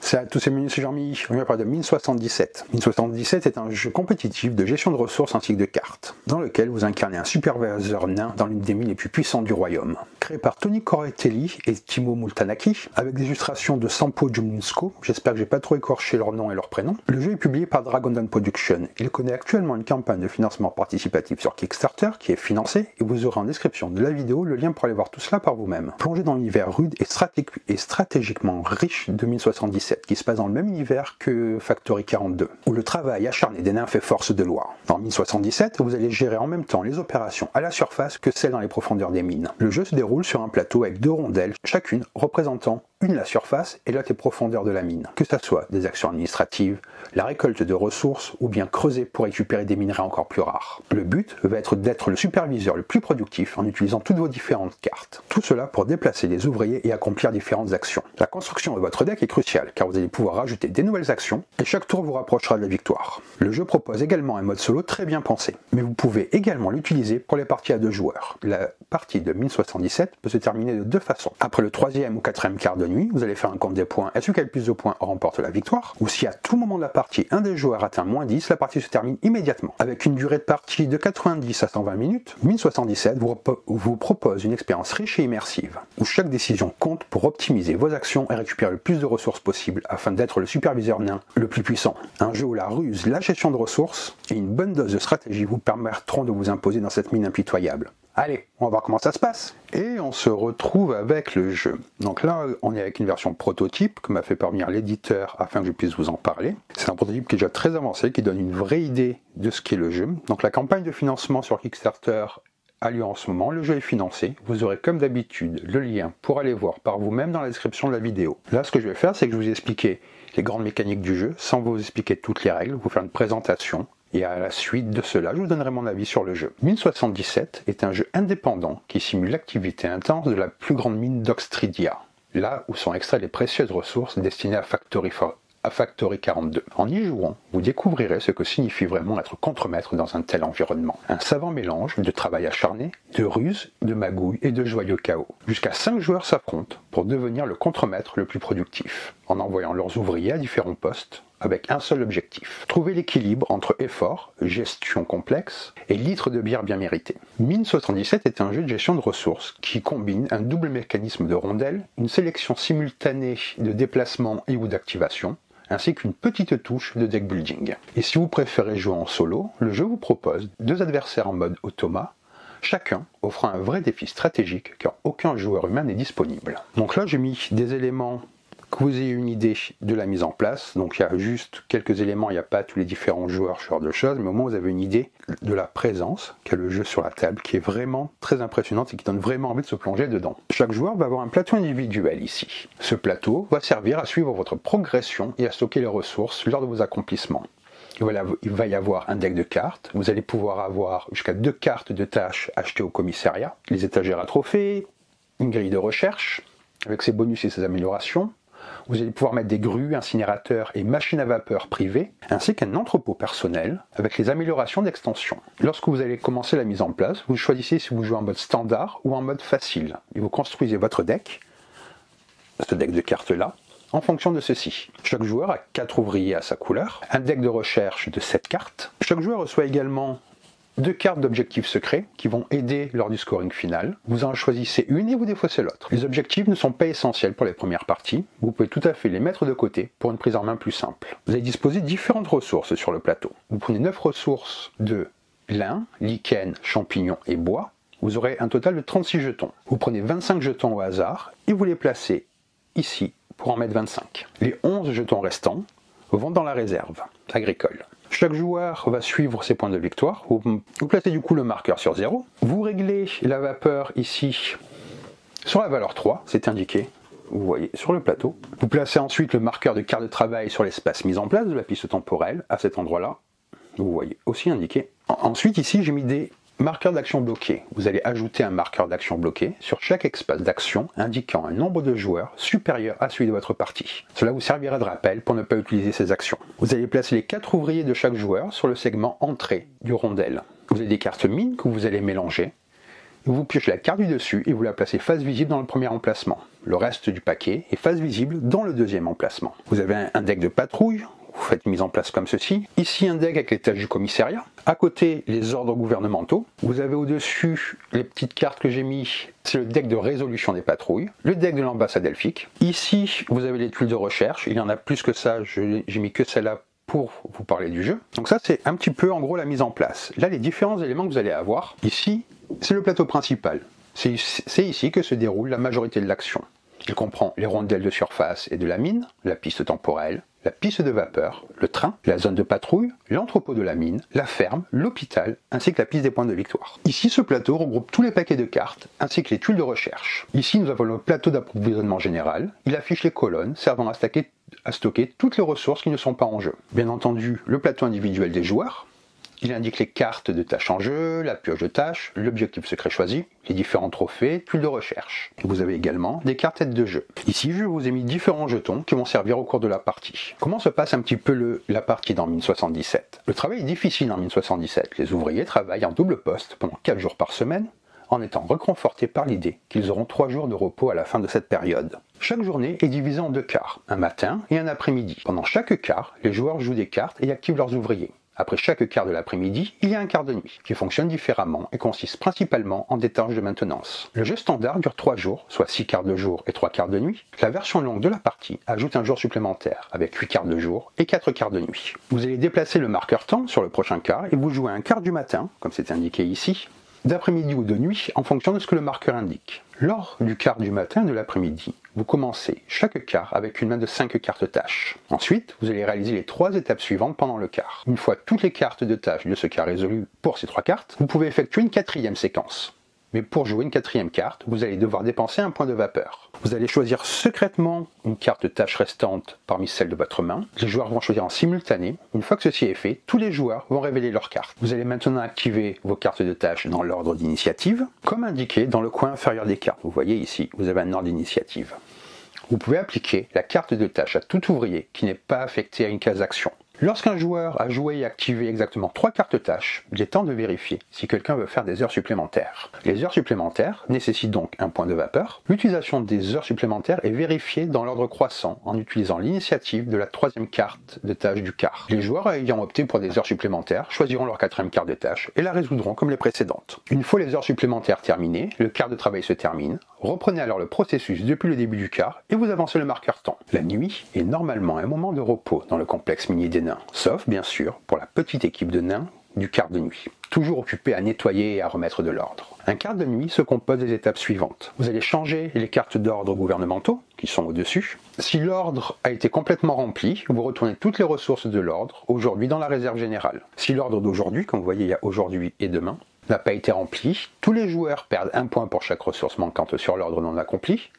Salut à tous, c'est Menu, c'est Jean-Mi. On va parler de Mine 77. Mine 77 est un jeu compétitif de gestion de ressources ainsi que de cartes, dans lequel vous incarnez un superviseur nain dans l'une des mines les plus puissantes du royaume. Créé par Tony Corretelli et Timo Multanaki, avec des illustrations de Sampo Jumlinsko, j'espère que j'ai pas trop écorché leur nom et leur prénom. Le jeu est publié par Dragon Dawn Production. Il connaît actuellement une campagne de financement participatif sur Kickstarter qui est financée, et vous aurez en description de la vidéo le lien pour aller voir tout cela par vous-même. Plongez dans l'univers rude et stratégiquement riche de Mine 77, qui se passe dans le même univers que Factory 42, où le travail acharné des nains fait force de loi. Dans Mine 77, vous allez gérer en même temps les opérations à la surface que celles dans les profondeurs des mines. Le jeu se déroule sur un plateau avec deux rondelles, chacune représentant une la surface et l'autre les profondeurs de la mine. Que ce soit des actions administratives, la récolte de ressources ou bien creuser pour récupérer des minerais encore plus rares. Le but va être d'être le superviseur le plus productif en utilisant toutes vos différentes cartes. Tout cela pour déplacer les ouvriers et accomplir différentes actions. La construction de votre deck est cruciale car vous allez pouvoir rajouter des nouvelles actions et chaque tour vous rapprochera de la victoire. Le jeu propose également un mode solo très bien pensé, mais vous pouvez également l'utiliser pour les parties à deux joueurs. La partie de Mine 77 peut se terminer de deux façons. Après le 3e ou 4e quart de nuit, vous allez faire un compte des points et celui qui a le plus de points remporte la victoire. Ou si à tout moment de la partie, un des joueurs atteint -10, la partie se termine immédiatement. Avec une durée de partie de 90 à 120 minutes, Mine 77 vous propose une expérience riche et immersive, où chaque décision compte pour optimiser vos actions et récupérer le plus de ressources possible afin d'être le superviseur nain le plus puissant. Un jeu où la ruse, la gestion de ressources et une bonne dose de stratégie vous permettront de vous imposer dans cette mine impitoyable. Allez, on va voir comment ça se passe. Et on se retrouve avec le jeu. Donc là, on est avec une version prototype que m'a fait parvenir l'éditeur afin que je puisse vous en parler. C'est un prototype qui est déjà très avancé, qui donne une vraie idée de ce qu'est le jeu. Donc la campagne de financement sur Kickstarter a lieu en ce moment, le jeu est financé. Vous aurez comme d'habitude le lien pour aller voir par vous-même dans la description de la vidéo. Là, ce que je vais faire, c'est que je vais vous expliquer les grandes mécaniques du jeu, sans vous expliquer toutes les règles, vous faire une présentation. Et à la suite de cela, je vous donnerai mon avis sur le jeu. Mine 77 est un jeu indépendant qui simule l'activité intense de la plus grande mine d'Oxtridia, là où sont extraites les précieuses ressources destinées à Factory 42. En y jouant, vous découvrirez ce que signifie vraiment être contremaître dans un tel environnement. Un savant mélange de travail acharné, de ruse, de magouille et de joyeux chaos. Jusqu'à 5 joueurs s'affrontent pour devenir le contremaître le plus productif, en envoyant leurs ouvriers à différents postes, avec un seul objectif: trouver l'équilibre entre effort, gestion complexe et litres de bière bien mérités. Mine 77 est un jeu de gestion de ressources qui combine un double mécanisme de rondelles, une sélection simultanée de déplacements et ou d'activation, ainsi qu'une petite touche de deck building. Et si vous préférez jouer en solo, le jeu vous propose 2 adversaires en mode automa, chacun offrant un vrai défi stratégique car aucun joueur humain n'est disponible. Donc là j'ai mis des éléments que vous ayez une idée de la mise en place. Donc il y a juste quelques éléments, il n'y a pas tous les différents joueurs, ce genre de choses, mais au moins vous avez une idée de la présence qu'a le jeu sur la table, qui est vraiment très impressionnante et qui donne vraiment envie de se plonger dedans. Chaque joueur va avoir un plateau individuel ici. Ce plateau va servir à suivre votre progression et à stocker les ressources lors de vos accomplissements. Il va y avoir un deck de cartes, vous allez pouvoir avoir jusqu'à 2 cartes de tâches achetées au commissariat, les étagères à trophées, une grille de recherche, avec ses bonus et ses améliorations. Vous allez pouvoir mettre des grues, incinérateurs et machines à vapeur privées, ainsi qu'un entrepôt personnel avec les améliorations d'extension. Lorsque vous allez commencer la mise en place, vous choisissez si vous jouez en mode standard ou en mode facile, et vous construisez votre deck, ce deck de cartes-là, en fonction de ceci. Chaque joueur a 4 ouvriers à sa couleur, un deck de recherche de 7 cartes. Chaque joueur reçoit également 2 cartes d'objectifs secrets qui vont aider lors du scoring final. Vous en choisissez une et vous défaussez l'autre. Les objectifs ne sont pas essentiels pour les premières parties. Vous pouvez tout à fait les mettre de côté pour une prise en main plus simple. Vous allez disposer de différentes ressources sur le plateau. Vous prenez 9 ressources de lin, lichen, champignons et bois. Vous aurez un total de 36 jetons. Vous prenez 25 jetons au hasard et vous les placez ici pour en mettre 25. Les 11 jetons restants vont dans la réserve agricole. Chaque joueur va suivre ses points de victoire. Vous placez du coup le marqueur sur 0. Vous réglez la vapeur ici sur la valeur 3, c'est indiqué, vous voyez, sur le plateau. Vous placez ensuite le marqueur de carte de travail sur l'espace mis en place de la piste temporelle, à cet endroit-là, vous voyez, aussi indiqué. Ensuite ici j'ai mis des marqueur d'action bloqué. Vous allez ajouter un marqueur d'action bloqué sur chaque espace d'action indiquant un nombre de joueurs supérieur à celui de votre partie. Cela vous servira de rappel pour ne pas utiliser ces actions. Vous allez placer les 4 ouvriers de chaque joueur sur le segment entrée du rondel. Vous avez des cartes mines que vous allez mélanger Vous piochez la carte du dessus et vous la placez face visible dans le premier emplacement. Le reste du paquet est face visible dans le deuxième emplacement. Vous avez un deck de patrouille. Vous faites une mise en place comme ceci. Ici, un deck avec les tâches du commissariat. À côté, les ordres gouvernementaux. Vous avez au-dessus les petites cartes que j'ai mis. C'est le deck de résolution des patrouilles. Le deck de l'ambassade elfique. Ici, vous avez les tuiles de recherche. Il y en a plus que ça. J'ai mis que celle-là pour vous parler du jeu. Donc ça, c'est un petit peu, en gros, la mise en place. Là, les différents éléments que vous allez avoir. Ici, c'est le plateau principal. C'est ici que se déroule la majorité de l'action. Il comprend les rondelles de surface et de la mine, la piste temporelle, la piste de vapeur, le train, la zone de patrouille, l'entrepôt de la mine, la ferme, l'hôpital, ainsi que la piste des points de victoire. Ici, ce plateau regroupe tous les paquets de cartes, ainsi que les tuiles de recherche. Ici, nous avons le plateau d'approvisionnement général. Il affiche les colonnes servant à stocker toutes les ressources qui ne sont pas en jeu. Bien entendu, le plateau individuel des joueurs. Il indique les cartes de tâches en jeu, la pioche de tâches, l'objectif secret choisi, les différents trophées, tuiles de recherche. Vous avez également des cartes aides de jeu. Ici, je vous ai mis différents jetons qui vont servir au cours de la partie. Comment se passe un petit peu la partie dans Mine 77? Le travail est difficile dans Mine 77. Les ouvriers travaillent en double poste pendant 4 jours par semaine, en étant réconfortés par l'idée qu'ils auront 3 jours de repos à la fin de cette période. Chaque journée est divisée en 2 quarts, un matin et un après-midi. Pendant chaque quart, les joueurs jouent des cartes et activent leurs ouvriers. Après chaque quart de l'après-midi, il y a un quart de nuit, qui fonctionne différemment et consiste principalement en des tâches de maintenance. Le jeu standard dure 3 jours, soit 6 quarts de jour et 3 quarts de nuit. La version longue de la partie ajoute un jour supplémentaire, avec 8 quarts de jour et 4 quarts de nuit. Vous allez déplacer le marqueur temps sur le prochain quart et vous jouez un quart du matin, comme c'est indiqué ici, d'après-midi ou de nuit en fonction de ce que le marqueur indique. Lors du quart du matin et de l'après-midi, vous commencez chaque quart avec une main de 5 cartes tâches. Ensuite, vous allez réaliser les 3 étapes suivantes pendant le quart. Une fois toutes les cartes de tâches de ce quart résolues pour ces 3 cartes, vous pouvez effectuer une 4e séquence. Mais pour jouer une 4e carte, vous allez devoir dépenser un point de vapeur. Vous allez choisir secrètement une carte tâche restante parmi celles de votre main. Les joueurs vont choisir en simultané. Une fois que ceci est fait, tous les joueurs vont révéler leurs cartes. Vous allez maintenant activer vos cartes de tâche dans l'ordre d'initiative, comme indiqué dans le coin inférieur des cartes. Vous voyez ici, vous avez un ordre d'initiative. Vous pouvez appliquer la carte de tâche à tout ouvrier qui n'est pas affecté à une case action. Lorsqu'un joueur a joué et activé exactement 3 cartes tâches, il est temps de vérifier si quelqu'un veut faire des heures supplémentaires. Les heures supplémentaires nécessitent donc un point de vapeur. L'utilisation des heures supplémentaires est vérifiée dans l'ordre croissant en utilisant l'initiative de la 3e carte de tâche du quart. Les joueurs ayant opté pour des heures supplémentaires choisiront leur 4e carte de tâche et la résoudront comme les précédentes. Une fois les heures supplémentaires terminées, le quart de travail se termine. Reprenez alors le processus depuis le début du quart et vous avancez le marqueur temps. La nuit est normalement un moment de repos dans le complexe minier des nains, sauf bien sûr pour la petite équipe de nains du quart de nuit, toujours occupée à nettoyer et à remettre de l'ordre. Un quart de nuit se compose des étapes suivantes. Vous allez changer les cartes d'ordre gouvernementaux, qui sont au-dessus. Si l'ordre a été complètement rempli, vous retournez toutes les ressources de l'ordre, aujourd'hui dans la réserve générale. Si l'ordre d'aujourd'hui, comme vous voyez il y a aujourd'hui et demain, n'a pas été rempli, tous les joueurs perdent un point pour chaque ressource manquante sur l'ordre non accompli.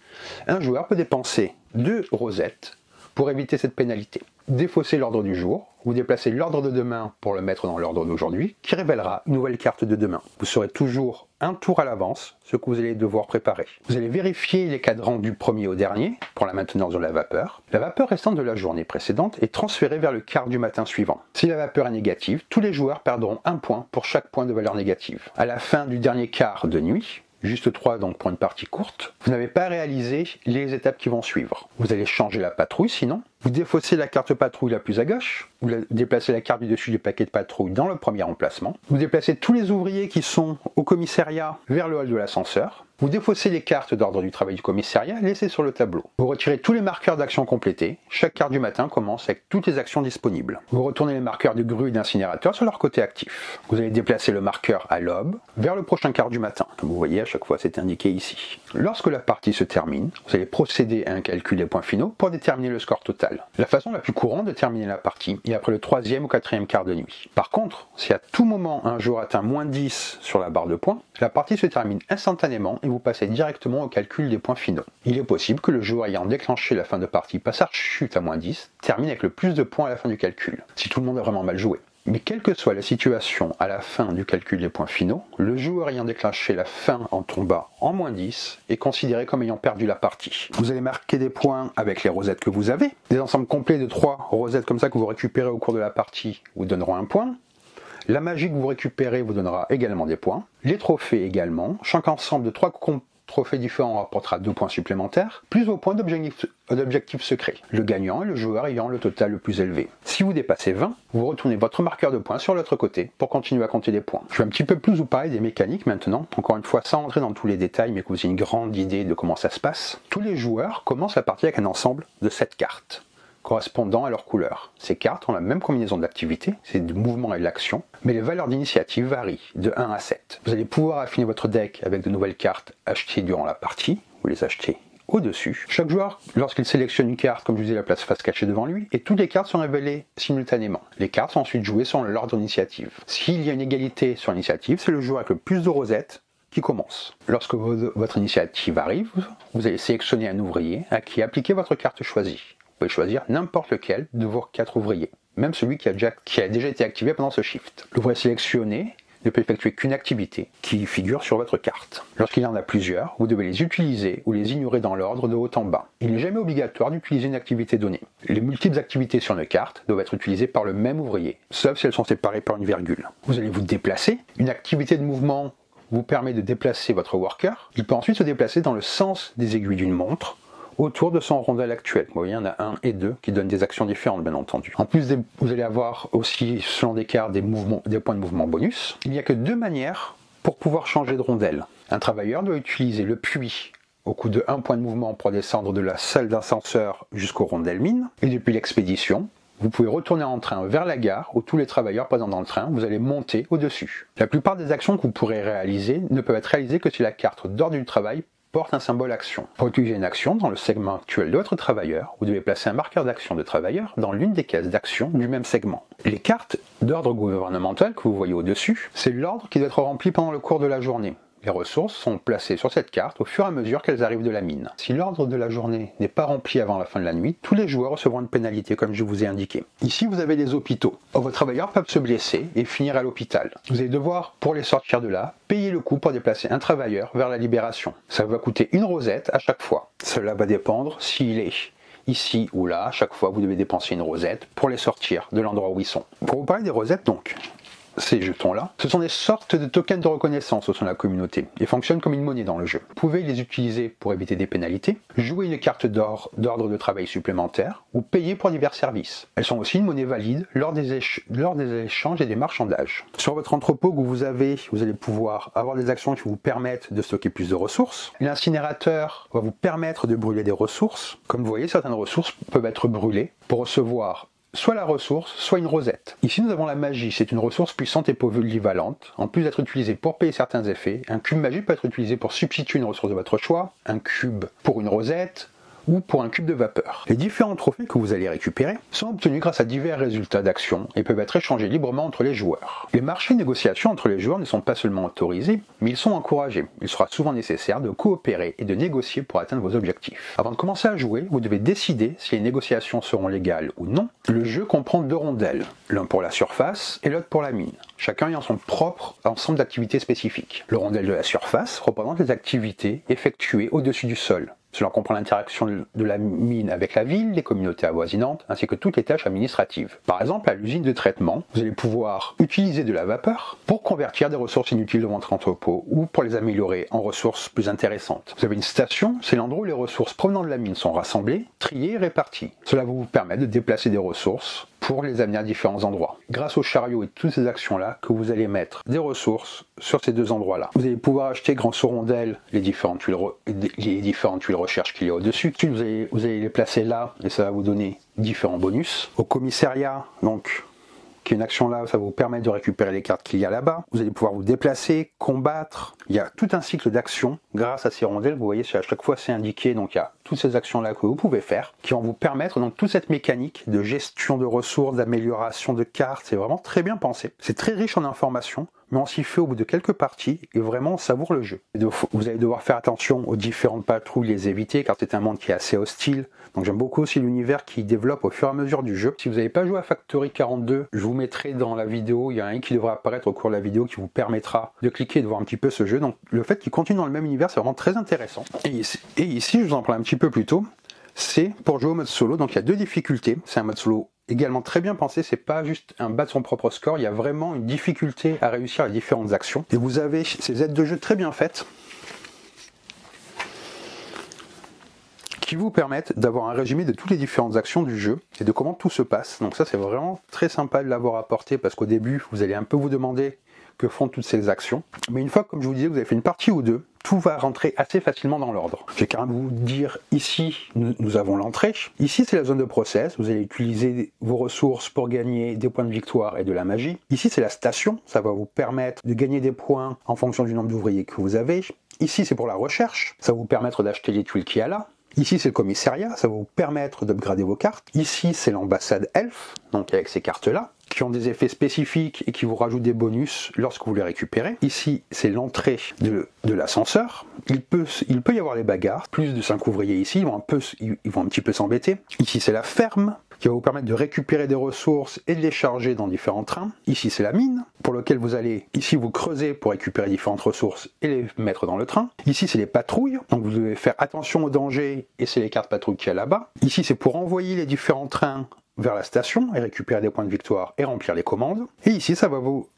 Un joueur peut dépenser 2 rosettes pour éviter cette pénalité. Défausser l'ordre du jour, vous déplacez l'ordre de demain pour le mettre dans l'ordre d'aujourd'hui, qui révélera une nouvelle carte de demain. Vous saurez toujours un tour à l'avance ce que vous allez devoir préparer. Vous allez vérifier les cadrans du premier au dernier pour la maintenance de la vapeur. La vapeur restante de la journée précédente est transférée vers le quart du matin suivant. Si la vapeur est négative, tous les joueurs perdront un point pour chaque point de valeur négative. À la fin du dernier quart de nuit, juste 3 donc pour une partie courte, vous n'avez pas réalisé les étapes qui vont suivre. Vous allez changer la patrouille sinon. Vous défaussez la carte patrouille la plus à gauche, vous déplacez la carte du dessus du paquet de patrouille dans le premier emplacement, vous déplacez tous les ouvriers qui sont au commissariat vers le hall de l'ascenseur, vous défaussez les cartes d'ordre du travail du commissariat laissées sur le tableau. Vous retirez tous les marqueurs d'action complétés, chaque quart du matin commence avec toutes les actions disponibles. Vous retournez les marqueurs de grue et d'incinérateur sur leur côté actif. Vous allez déplacer le marqueur à l'aube vers le prochain quart du matin. Comme vous voyez, à chaque fois c'est indiqué ici. Lorsque la partie se termine, vous allez procéder à un calcul des points finaux pour déterminer le score total. La façon la plus courante de terminer la partie est après le 3e ou 4e quart de nuit. Par contre, si à tout moment un joueur atteint moins 10 sur la barre de points, la partie se termine instantanément et vous passez directement au calcul des points finaux. Il est possible que le joueur ayant déclenché la fin de partie passe à chute à moins 10, termine avec le plus de points à la fin du calcul, si tout le monde a vraiment mal joué. Mais quelle que soit la situation à la fin du calcul des points finaux, le joueur ayant déclenché la fin en tombant en moins 10 est considéré comme ayant perdu la partie. Vous allez marquer des points avec les rosettes que vous avez. Des ensembles complets de 3 rosettes comme ça que vous récupérez au cours de la partie vous donneront un point. La magie que vous récupérez vous donnera également des points. Les trophées également. Chaque ensemble de 3 trophées différents rapportera 2 points supplémentaires, plus vos points d'objectifs secrets. Le gagnant est le joueur ayant le total le plus élevé. Si vous dépassez 20, vous retournez votre marqueur de points sur l'autre côté pour continuer à compter des points. Je vais un petit peu plus vous parler des mécaniques maintenant, encore une fois sans entrer dans tous les détails, mais que vous ayez une grande idée de comment ça se passe. Tous les joueurs commencent la partie avec un ensemble de 7 cartes, correspondant à leur couleur. Ces cartes ont la même combinaison d'activités, c'est du mouvement et de l'action, mais les valeurs d'initiative varient de 1 à 7. Vous allez pouvoir affiner votre deck avec de nouvelles cartes achetées durant la partie, vous les achetez au-dessus. Chaque joueur, lorsqu'il sélectionne une carte, comme je vous disais, la place face cachée devant lui, et toutes les cartes sont révélées simultanément. Les cartes sont ensuite jouées selon l'ordre d'initiative. S'il y a une égalité sur l'initiative, c'est le joueur avec le plus de rosettes qui commence. Lorsque votre initiative arrive, vous allez sélectionner un ouvrier à qui appliquer votre carte choisie. Vous pouvez choisir n'importe lequel de vos 4 ouvriers, même celui qui a déjà été activé pendant ce shift. L'ouvrier sélectionné ne peut effectuer qu'une activité qui figure sur votre carte. Lorsqu'il y en a plusieurs, vous devez les utiliser ou les ignorer dans l'ordre de haut en bas. Il n'est jamais obligatoire d'utiliser une activité donnée. Les multiples activités sur une carte doivent être utilisées par le même ouvrier, sauf si elles sont séparées par une virgule. Vous allez vous déplacer. Une activité de mouvement vous permet de déplacer votre worker. Il peut ensuite se déplacer dans le sens des aiguilles d'une montre, autour de son rondelle actuel. Vous voyez, il y en a 1 et 2 qui donnent des actions différentes, bien entendu. En plus, vous allez avoir aussi, selon des cartes, des points de mouvement bonus. Il n'y a que 2 manières pour pouvoir changer de rondelle. Un travailleur doit utiliser le puits au coût de 1 point de mouvement pour descendre de la salle d'ascenseur jusqu'aux rondelles mines. Et depuis l'expédition, vous pouvez retourner en train vers la gare où tous les travailleurs présents dans le train, vous allez monter au-dessus. La plupart des actions que vous pourrez réaliser ne peuvent être réalisées que si la carte d'ordre du travail porte un symbole action. Pour utiliser une action dans le segment actuel de votre travailleur, vous devez placer un marqueur d'action de travailleur dans l'une des cases d'action du même segment. Les cartes d'ordre gouvernemental que vous voyez au-dessus, c'est l'ordre qui doit être rempli pendant le cours de la journée. Les ressources sont placées sur cette carte au fur et à mesure qu'elles arrivent de la mine. Si l'ordre de la journée n'est pas rempli avant la fin de la nuit, tous les joueurs recevront une pénalité comme je vous ai indiqué. Ici vous avez des hôpitaux. Vos travailleurs peuvent se blesser et finir à l'hôpital. Vous allez devoir, pour les sortir de là, payer le coût pour déplacer un travailleur vers la libération. Ça va coûter 1 rosette à chaque fois. Cela va dépendre s'il est ici ou là. À chaque fois vous devez dépenser 1 rosette pour les sortir de l'endroit où ils sont. Pour vous parler des rosettes donc, ces jetons-là, ce sont des sortes de tokens de reconnaissance au sein de la communauté et fonctionnent comme une monnaie dans le jeu. Vous pouvez les utiliser pour éviter des pénalités, jouer une carte d'ordre de travail supplémentaire ou payer pour divers services. Elles sont aussi une monnaie valide lors des échanges et des marchandages. Sur votre entrepôt que vous allez pouvoir avoir des actions qui vous permettent de stocker plus de ressources. L'incinérateur va vous permettre de brûler des ressources. Comme vous voyez, certaines ressources peuvent être brûlées pour recevoir soit la ressource, soit une rosette. Ici nous avons la magie, c'est une ressource puissante et polyvalente. En plus d'être utilisée pour payer certains effets, un cube magique peut être utilisé pour substituer une ressource de votre choix, un cube pour une rosette, ou pour un cube de vapeur. Les différents trophées que vous allez récupérer sont obtenus grâce à divers résultats d'action et peuvent être échangés librement entre les joueurs. Les marchés de négociation entre les joueurs ne sont pas seulement autorisés, mais ils sont encouragés. Il sera souvent nécessaire de coopérer et de négocier pour atteindre vos objectifs. Avant de commencer à jouer, vous devez décider si les négociations seront légales ou non. Le jeu comprend 2 rondelles, l'un pour la surface et l'autre pour la mine, chacun ayant son propre ensemble d'activités spécifiques. Le rondelle de la surface représente les activités effectuées au-dessus du sol. Cela comprend l'interaction de la mine avec la ville, les communautés avoisinantes, ainsi que toutes les tâches administratives. Par exemple, à l'usine de traitement, vous allez pouvoir utiliser de la vapeur pour convertir des ressources inutiles de votre entrepôt ou pour les améliorer en ressources plus intéressantes. Vous avez une station, c'est l'endroit où les ressources provenant de la mine sont rassemblées, triées et réparties. Cela va vous permettre de déplacer des ressources pour les amener à différents endroits. Grâce au chariot et toutes ces actions-là, que vous allez mettre des ressources sur ces 2 endroits-là. Vous allez pouvoir acheter grâce aux rondelles les différentes tuiles recherche qu'il y a au-dessus. Vous allez les placer là et ça va vous donner différents bonus. Au commissariat, donc, qui est une action là, ça va vous permettre de récupérer les cartes qu'il y a là-bas. Vous allez pouvoir vous déplacer, combattre. Il y a tout un cycle d'actions grâce à ces rondelles. Vous voyez, à chaque fois c'est indiqué. Donc il y a toutes ces actions-là que vous pouvez faire qui vont vous permettre donc toute cette mécanique de gestion de ressources, d'amélioration de cartes. C'est vraiment très bien pensé. C'est très riche en informations, mais on s'y fait au bout de quelques parties et vraiment on savoure le jeu. Vous allez devoir faire attention aux différentes patrouilles, les éviter car c'est un monde qui est assez hostile. Donc j'aime beaucoup aussi l'univers qui développe au fur et à mesure du jeu. Si vous n'avez pas joué à Factory 42, je vous mettrai dans la vidéo, il y a un lien qui devrait apparaître au cours de la vidéo qui vous permettra de cliquer et de voir un petit peu ce jeu. Donc le fait qu'il continue dans le même univers, c'est vraiment très intéressant. Et ici, je vous en parle un petit peu plus tôt, c'est pour jouer au mode solo. Donc il y a 2 difficultés, c'est un mode solo également très bien pensé, c'est pas juste un battre son propre score, il y a vraiment une difficulté à réussir les différentes actions. Et vous avez ces aides de jeu très bien faites, qui vous permettent d'avoir un résumé de toutes les différentes actions du jeu et de comment tout se passe. Donc ça, c'est vraiment très sympa de l'avoir apporté, parce qu'au début, vous allez un peu vous demander que font toutes ces actions. Mais une fois, comme je vous disais, vous avez fait une partie ou deux, tout va rentrer assez facilement dans l'ordre. Je vais carrément vous dire, ici, nous avons l'entrée. Ici, c'est la zone de process. Vous allez utiliser vos ressources pour gagner des points de victoire et de la magie. Ici, c'est la station. Ça va vous permettre de gagner des points en fonction du nombre d'ouvriers que vous avez. Ici, c'est pour la recherche. Ça va vous permettre d'acheter les tuiles qu'il y a là. Ici, c'est le commissariat, ça va vous permettre d'upgrader vos cartes. Ici, c'est l'ambassade elfe, donc avec ces cartes-là, qui ont des effets spécifiques et qui vous rajoutent des bonus lorsque vous les récupérez. Ici, c'est l'entrée de l'ascenseur. Il peut y avoir des bagarres. Plus de 5 ouvriers ici, ils vont un petit peu s'embêter. Ici, c'est la ferme, qui va vous permettre de récupérer des ressources et de les charger dans différents trains. Ici, c'est la mine, pour lequel vous allez ici vous creuser pour récupérer différentes ressources et les mettre dans le train. Ici, c'est les patrouilles, donc vous devez faire attention aux dangers, et c'est les cartes patrouilles qu'il y a là-bas. Ici, c'est pour envoyer les différents trains vers la station et récupérer des points de victoire et remplir les commandes. Et ici, ça va vous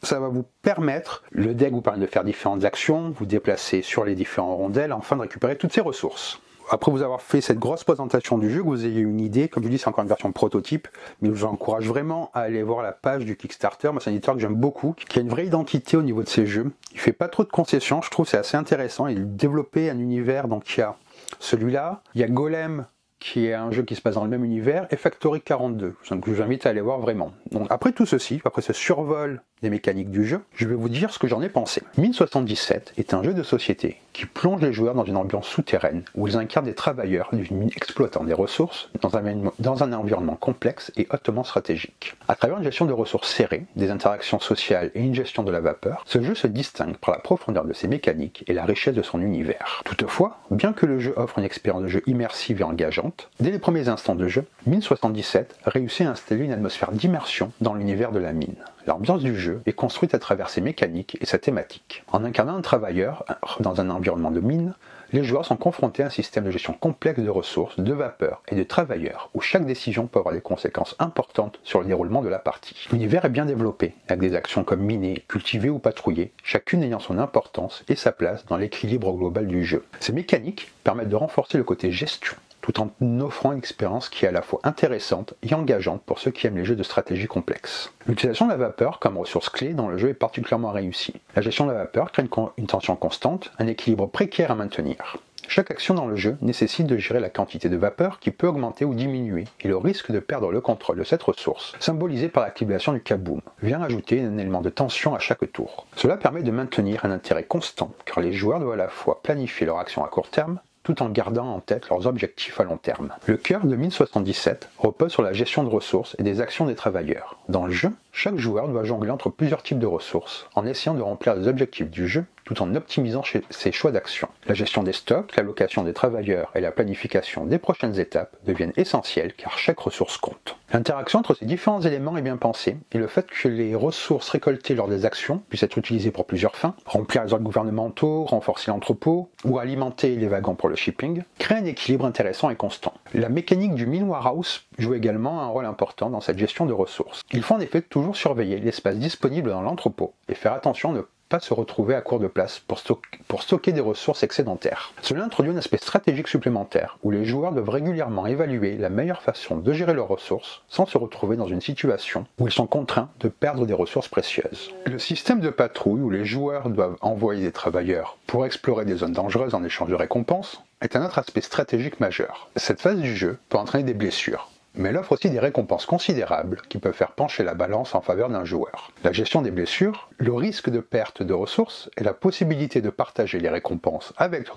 permettre, le deck vous permet de faire différentes actions, vous déplacer sur les différents rondelles afin de récupérer toutes ces ressources. Après vous avoir fait cette grosse présentation du jeu, que vous ayez une idée, comme je dis, c'est encore une version prototype, mais je vous encourage vraiment à aller voir la page du Kickstarter. Moi, c'est un éditeur que j'aime beaucoup, qui a une vraie identité au niveau de ses jeux. Il fait pas trop de concessions, je trouve que c'est assez intéressant. Il a développé un univers, donc il y a celui-là, il y a Golem, qui est un jeu qui se passe dans le même univers, et Factory 42, donc je vous invite à aller voir vraiment. Donc après tout ceci, après ce survol des mécaniques du jeu, je vais vous dire ce que j'en ai pensé. Mine 77 est un jeu de société qui plonge les joueurs dans une ambiance souterraine où ils incarnent des travailleurs d'une mine exploitant des ressources dans un environnement complexe et hautement stratégique. À travers une gestion de ressources serrées, des interactions sociales et une gestion de la vapeur, ce jeu se distingue par la profondeur de ses mécaniques et la richesse de son univers. Toutefois, bien que le jeu offre une expérience de jeu immersive et engageante, dès les premiers instants de jeu, Mine 77 réussit à installer une atmosphère d'immersion dans l'univers de la mine. L'ambiance du jeu est construite à travers ses mécaniques et sa thématique. En incarnant un travailleur dans un environnement de mine, les joueurs sont confrontés à un système de gestion complexe de ressources, de vapeur et de travailleurs, où chaque décision peut avoir des conséquences importantes sur le déroulement de la partie. L'univers est bien développé, avec des actions comme miner, cultiver ou patrouiller, chacune ayant son importance et sa place dans l'équilibre global du jeu. Ces mécaniques permettent de renforcer le côté gestion, tout en offrant une expérience qui est à la fois intéressante et engageante pour ceux qui aiment les jeux de stratégie complexes. L'utilisation de la vapeur comme ressource clé dans le jeu est particulièrement réussie. La gestion de la vapeur crée une tension constante, un équilibre précaire à maintenir. Chaque action dans le jeu nécessite de gérer la quantité de vapeur qui peut augmenter ou diminuer, et le risque de perdre le contrôle de cette ressource, symbolisé par l'activation du kaboom, vient ajouter un élément de tension à chaque tour. Cela permet de maintenir un intérêt constant, car les joueurs doivent à la fois planifier leur action à court terme, tout en gardant en tête leurs objectifs à long terme. Le cœur de Mine 77 repose sur la gestion de ressources et des actions des travailleurs. Dans le jeu, chaque joueur doit jongler entre plusieurs types de ressources, en essayant de remplir les objectifs du jeu, tout en optimisant ses choix d'action. La gestion des stocks, l'allocation des travailleurs et la planification des prochaines étapes deviennent essentielles car chaque ressource compte. L'interaction entre ces différents éléments est bien pensée, et le fait que les ressources récoltées lors des actions puissent être utilisées pour plusieurs fins, remplir les ordres gouvernementaux, renforcer l'entrepôt, ou alimenter les wagons pour le shipping, crée un équilibre intéressant et constant. La mécanique du Mine Warehouse joue également un rôle important dans cette gestion de ressources. Il faut en effet toujours surveiller l'espace disponible dans l'entrepôt, et faire attention à ne pas se retrouver à court de place pour stocker des ressources excédentaires. Cela introduit un aspect stratégique supplémentaire, où les joueurs doivent régulièrement évaluer la meilleure façon de gérer leurs ressources sans se retrouver dans une situation où ils sont contraints de perdre des ressources précieuses. Le système de patrouille, où les joueurs doivent envoyer des travailleurs pour explorer des zones dangereuses en échange de récompenses, est un autre aspect stratégique majeur. Cette phase du jeu peut entraîner des blessures, mais elle offre aussi des récompenses considérables qui peuvent faire pencher la balance en faveur d'un joueur. La gestion des blessures, le risque de perte de ressources et la possibilité de partager les récompenses avec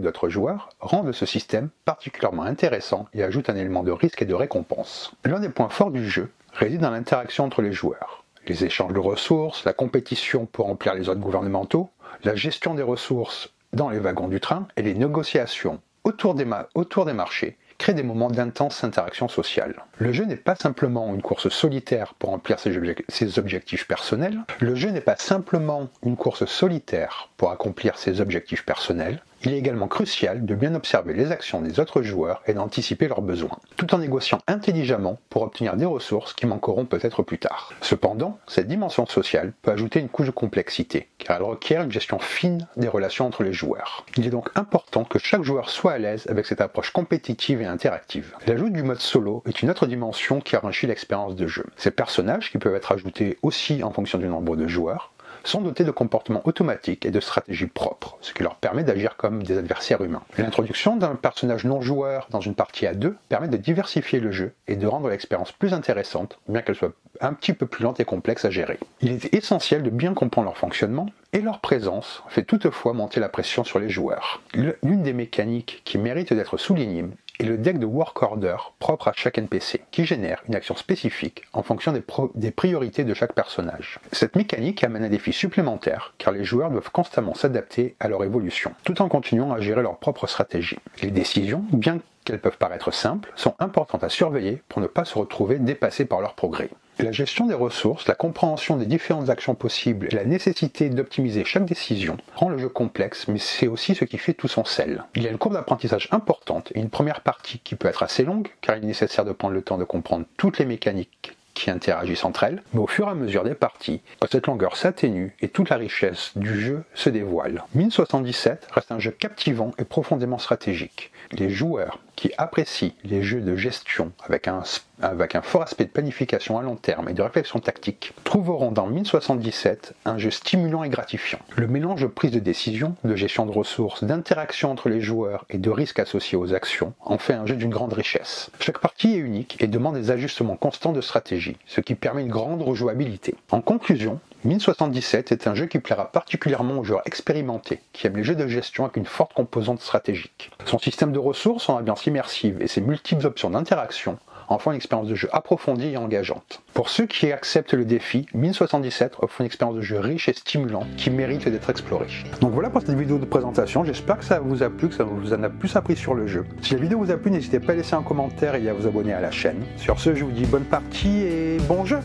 d'autres joueurs rendent ce système particulièrement intéressant et ajoute un élément de risque et de récompense. L'un des points forts du jeu réside dans l'interaction entre les joueurs. Les échanges de ressources, la compétition pour remplir les ordres gouvernementaux, la gestion des ressources dans les wagons du train et les négociations autour des marchés crée des moments d'intense interaction sociale. Le jeu n'est pas simplement une course solitaire pour remplir ses objectifs personnels, le jeu n'est pas simplement une course solitaire pour accomplir ses objectifs personnels, Il est également crucial de bien observer les actions des autres joueurs et d'anticiper leurs besoins, tout en négociant intelligemment pour obtenir des ressources qui manqueront peut-être plus tard. Cependant, cette dimension sociale peut ajouter une couche de complexité, car elle requiert une gestion fine des relations entre les joueurs. Il est donc important que chaque joueur soit à l'aise avec cette approche compétitive et interactive. L'ajout du mode solo est une autre dimension qui enrichit l'expérience de jeu. Ces personnages, qui peuvent être ajoutés aussi en fonction du nombre de joueurs, sont dotés de comportements automatiques et de stratégies propres, ce qui leur permet d'agir comme des adversaires humains. L'introduction d'un personnage non joueur dans une partie à deux permet de diversifier le jeu et de rendre l'expérience plus intéressante, bien qu'elle soit un petit peu plus lente et complexe à gérer. Il est essentiel de bien comprendre leur fonctionnement, et leur présence fait toutefois monter la pression sur les joueurs. L'une des mécaniques qui mérite d'être soulignée est le deck de Work Order propre à chaque NPC, qui génère une action spécifique en fonction des priorités de chaque personnage. Cette mécanique amène un défi supplémentaire, car les joueurs doivent constamment s'adapter à leur évolution, tout en continuant à gérer leur propre stratégie. Les décisions, bien qu'elles peuvent paraître simples, sont importantes à surveiller pour ne pas se retrouver dépassés par leur progrès. La gestion des ressources, la compréhension des différentes actions possibles et la nécessité d'optimiser chaque décision rend le jeu complexe, mais c'est aussi ce qui fait tout son sel. Il y a une courbe d'apprentissage importante et une première partie qui peut être assez longue, car il est nécessaire de prendre le temps de comprendre toutes les mécaniques qui interagissent entre elles, mais au fur et à mesure des parties, cette longueur s'atténue et toute la richesse du jeu se dévoile. Mine 77 reste un jeu captivant et profondément stratégique. Les joueurs qui apprécient les jeux de gestion avec un fort aspect de planification à long terme et de réflexion tactique trouveront dans Mine 77 un jeu stimulant et gratifiant. Le mélange de prise de décision, de gestion de ressources, d'interaction entre les joueurs et de risques associés aux actions en fait un jeu d'une grande richesse. Chaque partie est unique et demande des ajustements constants de stratégie, ce qui permet une grande rejouabilité. En conclusion, Mine 77 est un jeu qui plaira particulièrement aux joueurs expérimentés, qui aiment les jeux de gestion avec une forte composante stratégique. Son système de ressources, son ambiance immersive et ses multiples options d'interaction en font une expérience de jeu approfondie et engageante. Pour ceux qui acceptent le défi, Mine 77 offre une expérience de jeu riche et stimulante qui mérite d'être explorée. Donc voilà pour cette vidéo de présentation, j'espère que ça vous a plu, que ça vous en a plus appris sur le jeu. Si la vidéo vous a plu, n'hésitez pas à laisser un commentaire et à vous abonner à la chaîne. Sur ce, je vous dis bonne partie et bon jeu!